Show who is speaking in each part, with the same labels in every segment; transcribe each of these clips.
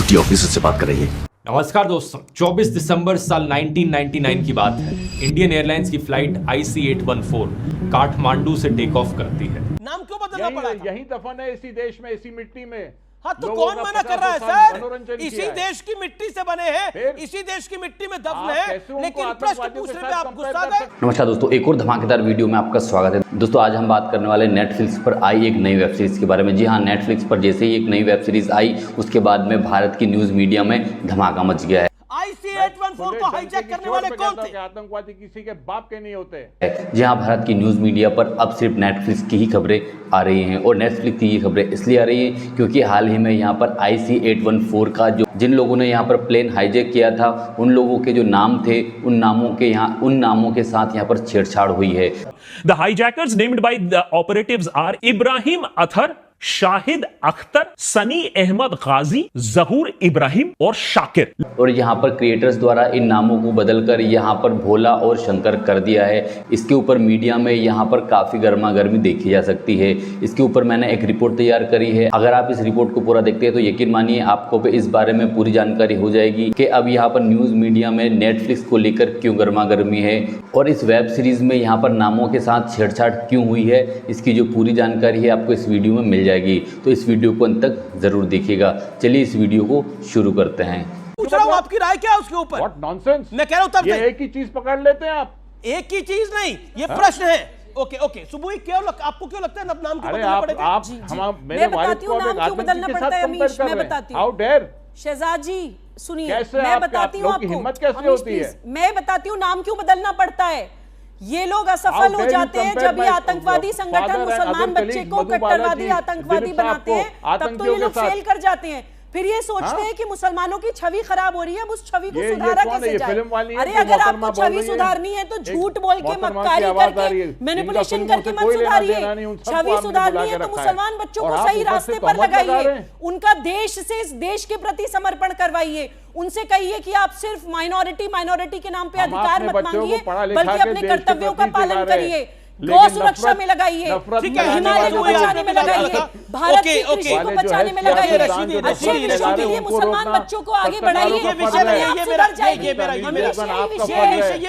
Speaker 1: Duty officer से बात कर रही है।
Speaker 2: नमस्कार दोस्तों, 24 दिसंबर साल 1999 की बात है। इंडियन एयरलाइंस की फ्लाइट IC-814 काठमांडू से टेक ऑफ करती है।
Speaker 3: नाम क्यों बदलना पड़ा था?
Speaker 4: यही दफन है इसी देश में, इसी मिट्टी में।
Speaker 3: हाँ तो
Speaker 4: लोगों
Speaker 3: कौन
Speaker 4: का
Speaker 3: मना कर
Speaker 4: 50
Speaker 3: रहा है
Speaker 4: साल
Speaker 3: सर?
Speaker 4: मनोरंजन
Speaker 3: इसी
Speaker 4: किया है।
Speaker 3: देश की मिट्टी से बने हैं, इसी देश की मिट्टी में दफन है, लेकिन प्रश्न पूछने पे आप गुस्सा गए।
Speaker 5: नमस्कार दोस्तों, एक और धमाकेदार वीडियो में आपका स्वागत है। दोस्तों आज हम बात करने वाले नेटफ्लिक्स पर आई एक नई वेब सीरीज के बारे में। जी हाँ, नेटफ्लिक्स पर जैसे ही एक नई वेब सीरीज आई उसके बाद में भारत की न्यूज़ मीडिया में धमाका मच गया है।
Speaker 3: IC-814 को हाईजैक करने वाले कौन थे?
Speaker 4: आतंकवादी किसी के बाप के नहीं होते।
Speaker 5: जी हाँ, भारत की न्यूज़ मीडिया पर अब सिर्फ नेटफ्लिक्स की ही खबरें आ रही हैं और नेटफ्लिक्स की ये खबरें इसलिए आ रही हैं क्योंकि हाल ही में यहाँ पर IC-814 का जिन लोगों ने यहाँ पर प्लेन हाईजैक किया था उन लोगों के जो नाम थे उन नामों के साथ यहाँ पर छेड़छाड़ हुई है।
Speaker 6: The hijackers named by the operatives are Ibrahim Athar, Shahid Akhtar, Sunny Ahmad गाजी, जहूर इब्राहिम और शाकिर।
Speaker 5: और यहाँ पर क्रिएटर्स द्वारा इन नामों को बदलकर यहाँ पर भोला और शंकर कर दिया है। इसके ऊपर मीडिया में यहाँ पर काफ़ी गर्मागर्मी देखी जा सकती है। इसके ऊपर मैंने एक रिपोर्ट तैयार करी है। अगर आप इस रिपोर्ट को पूरा देखते हैं तो यकीन मानिए आपको इस बारे में पूरी जानकारी हो जाएगी कि अब यहाँ पर न्यूज़ मीडिया में नेटफ्लिक्स को लेकर क्यों गर्मागर्मी है और इस वेब सीरीज़ में यहाँ पर नामों के साथ छेड़छाड़ क्यों हुई है। इसकी जो पूरी जानकारी है आपको इस वीडियो में मिल जाएगी, तो इस वीडियो को अंत तक जरूर देखिएगा। चलिए इस वीडियो को शुरू करते हैं।
Speaker 3: पूछ रहा हूँ आपकी राय क्या है उसके ऊपर?
Speaker 4: What nonsense?
Speaker 3: मैं कह रहा हूँ तब
Speaker 4: ये एक ही चीज पकड़ लेते हैं आप।
Speaker 3: एक ही चीज नहीं, ये प्रश्न है। ओके सुबुई, आपको क्यों लगता है नाम क्यों बदलना पड़ेगा?
Speaker 4: आप मेरे वालिद को
Speaker 7: नाम क्यों बदलना पड़ता है अमीश? मैं बताती हूँ।
Speaker 4: हाउ डेयर
Speaker 7: शहजाद जी सुनिए,
Speaker 4: कैसे
Speaker 7: मैं बताती हूँ
Speaker 4: आपकी
Speaker 7: आपको
Speaker 4: हिम्मत कैसे होती है?
Speaker 7: मैं बताती हूँ नाम क्यों बदलना पड़ता है। ये लोग असफल हो जाते हैं जब ये आतंकवादी संगठन मुसलमान बच्चे को कट्टरवादी आतंकवादी बनाते हैं, तब तो ये लोग फेल कर जाते हैं। फिर ये सोचते हैं कि मुसलमानों की छवि खराब हो रही है, उस छवि को सुधारा कैसे जाए। अरे अगर आपको छवि सुधारनी है तो झूठ बोल के, मक्कारी करके, मैनिपुलेशन करके मत सुधारिए। छवि सुधारनी है तो मुसलमान बच्चों को सही रास्ते पर लगाइए, उनका देश से इस देश के प्रति समर्पण करवाइए। उनसे कहिए कि आप सिर्फ माइनॉरिटी के नाम पे अधिकार मत मांगिए, बल्कि अपने कर्तव्यों का पालन करिए। गौ सुरक्षा में लगाइए, हिमालय को बचाने में लगाइए, भारत की कृषि को बचाने में लगाइए, अच्छे विषयों के लिए मुसलमान बच्चों को आगे बढ़ाइए।
Speaker 3: ये विषय नहीं है, ये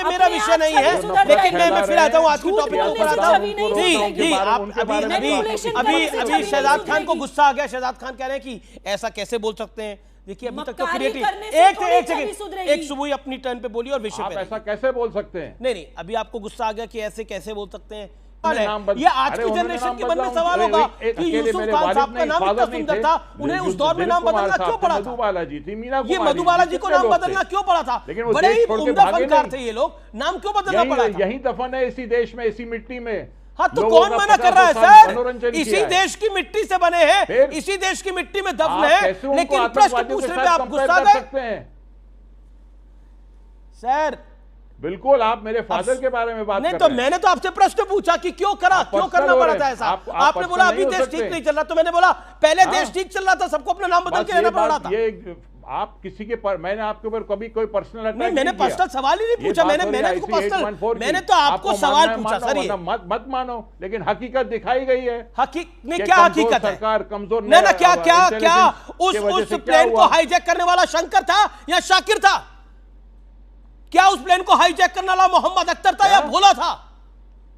Speaker 3: मेरा विषय नहीं है, लेकिन मैं फिर आता हूँ आज की टॉपिक के ऊपर आता हूँ। जी आप अभी शहजाद खान को गुस्सा आ गया। शहजाद खान कह रहे हैं कि ऐसा कैसे बोल सकते हैं। देखिए अभी तक तो क्रिएटिव एक सुबह अपनी टर्न पे बोली और विषय पे
Speaker 4: ऐसा कैसे बोल सकते हैं?
Speaker 3: नहीं अभी आपको गुस्सा आ गया कि ऐसे कैसे बोल सकते हैं। ये आज की जनरेशन के मन में सवाल होगा कि यूसुफ खान साहब का नाम इतना सुंदर था, उन्हें उस दौर में नाम बदलना क्यों पड़ा था? ये मधुबाला जी को नाम बदलना क्यों पड़ा था? बड़े ही उम्दा फनकार थे ये लोग, नाम क्यों बदलना पड़ा था?
Speaker 4: यही दफन है इसी देश में, इसी मिट्टी में।
Speaker 3: हाँ तो कौन मना कर रहा है सर? इसी देश की मिट्टी से बने हैं, इसी देश की मिट्टी में दफन है, लेकिन प्रश्न पूछने पे आप गुस्सा गए। सर
Speaker 4: बिल्कुल, आप मेरे फादर के बारे में बात
Speaker 3: नहीं
Speaker 4: कर
Speaker 3: तो
Speaker 4: रहे हैं।
Speaker 3: मैंने तो आपसे प्रश्न पूछा कि क्यों करना पड़ा था ऐसा। आपने बोला अभी देश ठीक नहीं चल रहा, तो मैंने बोला पहले देश ठीक चल रहा था, सबको अपना नाम बदल के रहना पड़ रहा था।
Speaker 4: आप किसी के मैंने आपके ऊपर कभी कोई पर्सनल अटैक
Speaker 3: नहीं, मैंने पर्सनल सवाल ही नहीं पूछा। मैंने तो आपको सवाल पूछा सर। ये
Speaker 4: मत मानो, लेकिन हकीकत दिखाई गई है।
Speaker 3: क्या हकीकत है?
Speaker 4: सरकार कमजोर
Speaker 3: ना क्या उस प्लेन को हाईजैक करने वाला शंकर था या शाकिर था? क्या उस प्लेन को हाईजैक करने वाला मोहम्मद अख्तर था या भोला था?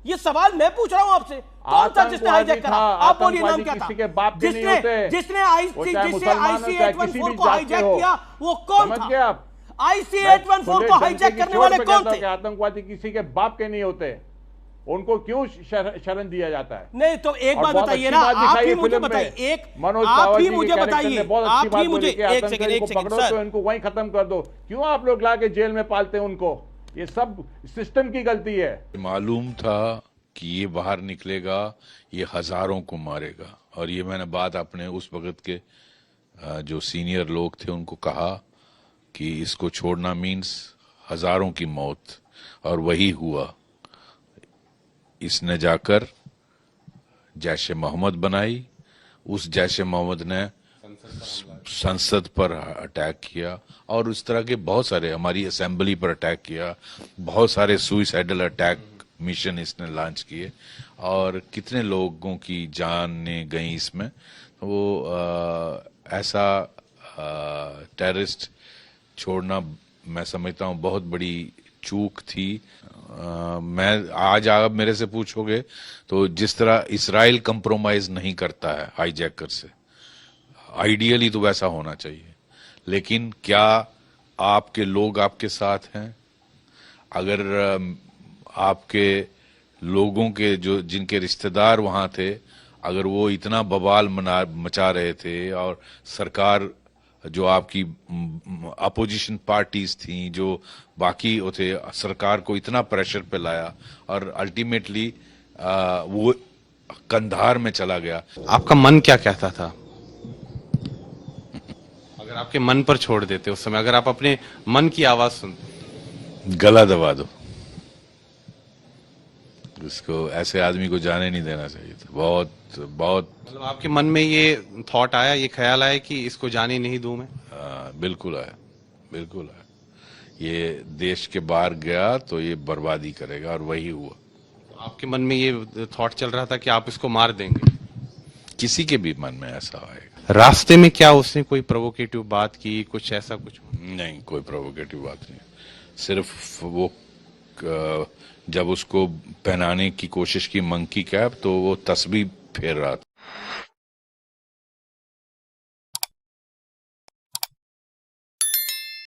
Speaker 3: ये सवाल मैं पूछ रहा हूं आपसे। कौन था जिसने हाईजैक करा? आप बोलिए नाम क्या था? जिसने IC-814 को हाईजैक किया वो कौन था? IC-814 को हाईजैक करने वाले कौन थे?
Speaker 4: आतंकवादी किसी के बाप के नहीं होते, उनको क्यों शरण दिया जाता है?
Speaker 3: नहीं तो एक बात बताइए ना, आप ही मुझे बताइए, आप ही मुझे एक सेकंड
Speaker 4: पकड़ो तो इनको वहीं खत्म कर दो। क्यों आप लोग लाके जेल में पालते हैं उनको? ये सब सिस्टम की गलती है।
Speaker 8: मालूम था कि ये बाहर निकलेगा, ये हजारों को मारेगा। और ये मैंने बात अपने उस वक्त के जो सीनियर लोग थे उनको कहा कि इसको छोड़ना मीन्स हजारों की मौत, और वही हुआ। इसने जाकर जैश मोहम्मद बनाई, उस जैश मोहम्मद ने संसद पर अटैक किया और उस तरह के बहुत सारे, हमारी असेंबली पर अटैक किया, बहुत सारे सुइसाइडल अटैक मिशन इसने लॉन्च किए और कितने लोगों की जानें गई इसमें। वो ऐसा टेररिस्ट छोड़ना मैं समझता हूँ बहुत बड़ी चूक थी। मैं आज आप मेरे से पूछोगे तो जिस तरह इसराइल कंप्रोमाइज नहीं करता है हाईजैकर से, आइडियली तो वैसा होना चाहिए, लेकिन क्या आपके लोग आपके साथ हैं? अगर आपके लोगों के जो जिनके रिश्तेदार वहां थे, अगर वो इतना बवाल मचा रहे थे और सरकार जो आपकी अपोजिशन पार्टीज थी, जो बाकी थे, सरकार को इतना प्रेशर पे लाया और अल्टीमेटली वो कंधार में चला गया।
Speaker 1: आपका मन क्या कहता था अगर आपके मन पर छोड़ देते उस समय, अगर आप अपने मन की आवाज सुनते?
Speaker 8: गला दबा दो, उसको ऐसे आदमी को जाने नहीं देना चाहिए था। बहुत बहुत
Speaker 1: मतलब आपके मन में ये थॉट आया, ये ख्याल आया कि इसको जाने नहीं दूं मैं?
Speaker 8: बिल्कुल आया, बिल्कुल आया। ये देश के बाहर गया तो ये बर्बादी करेगा और वही हुआ।
Speaker 1: आपके मन में ये थॉट चल रहा था कि आप इसको मार देंगे?
Speaker 8: किसी के भी मन में ऐसा आएगा।
Speaker 1: रास्ते में क्या उसने कोई प्रोवोकेटिव बात की, कुछ ऐसा कुछ?
Speaker 8: नहीं, कोई प्रोवोकेटिव बात नहीं, सिर्फ वो जब उसको पहनाने की कोशिश की मंकी कैप तो वो तस्बीह फेर रहा था।